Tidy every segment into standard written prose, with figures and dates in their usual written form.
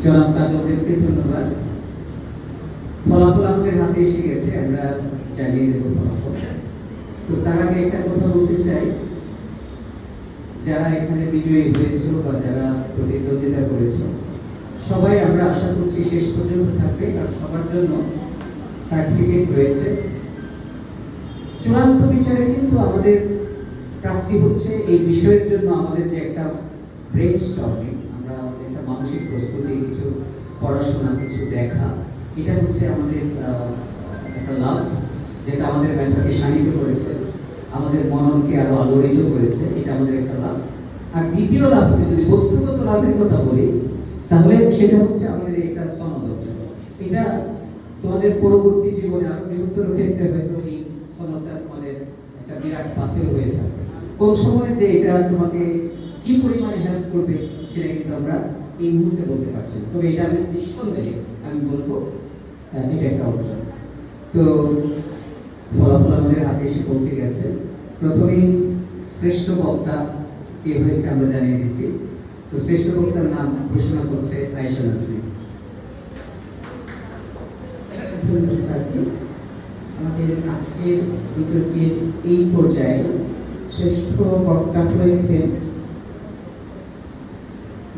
জনাব কাজলদেরকে ধন্যবাদ। ফলাফল আমাদের হাতে এসে গেছে, আমরা জানিয়ে দেবো ফলাফল। তো তার আগে একটা কথা বলতে চাই, যারা এখানে বিজয়ী হয়েছ বা যারা প্রতিদ্বন্দ্বিতা করেছ, সবাই আমরা আশা করছি শেষ পর্যন্ত থাকবে, আর সবার জন্য সার্টিফিকেট রয়েছে। চূড়ান্ত বিচারে কিন্তু আমাদের প্রাপ্তি হচ্ছে এই বিষয়ের জন্য আমাদের যে একটা ব্রেন স্টর্মিং, আমরা একটা মানসিক প্রস্তুতি, কিছু পড়াশোনা, কিছু দেখা, এটা হচ্ছে আমাদের একটা লাভ, যেটা আমাদের মেধাকে শানিত করেছে, আমাদের মননকে আরো আলোড়িত করেছে, এটা আমাদের একটা লাভ। আর দ্বিতীয় লাভ হচ্ছে, যদি বস্তুগত লাভের কথা বলি, তাহলে সেটা হচ্ছে আমাদের একটা সনদ অর্জন। এটা তোমাদের পরবর্তী জীবনে আরো বৃহত্তর ক্ষেত্রে হয়তো এই সনদটা তোমাদের একটা বিরাট পাথেয় হয়ে থাকবে। কোন সময় যে এটা তোমাকে কি পরিমাণে হেল্প করবে সেটা কিন্তু আমরা এই মুহূর্তে বলতে পারছি না, তবে এটা আমি নিঃসন্দেহে আমি বলবো এটা একটা অর্জন। তো ফলাফল আমাদের হাতে এসে পৌঁছে গেছে। প্রথমেই শ্রেষ্ঠ বক্তা কে হয়েছে আমরা জানিয়ে দিচ্ছি। তো শ্রেষ্ঠ বক্তার নাম ঘোষণা করছে আয়েশা নাজরীন। আমাদের আজকের বিতর্কের এই পর্যায়ে শ্রেষ্ঠ বক্তা হয়েছে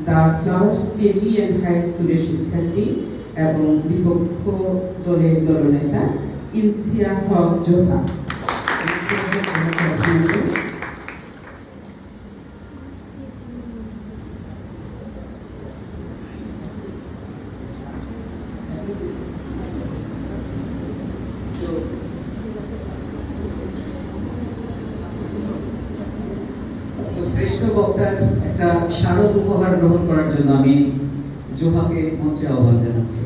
the flowers KG and high স্কুলের শিক্ষার্থী এবং বিপক্ষ দলের দলনেতা ইনসিয়া হক জোহা। শ্রেষ্ঠ বক্তার একটা স্মারক উপহার গ্রহণ করার জন্য আমি জোহাকে মঞ্চে আহ্বান জানাচ্ছি।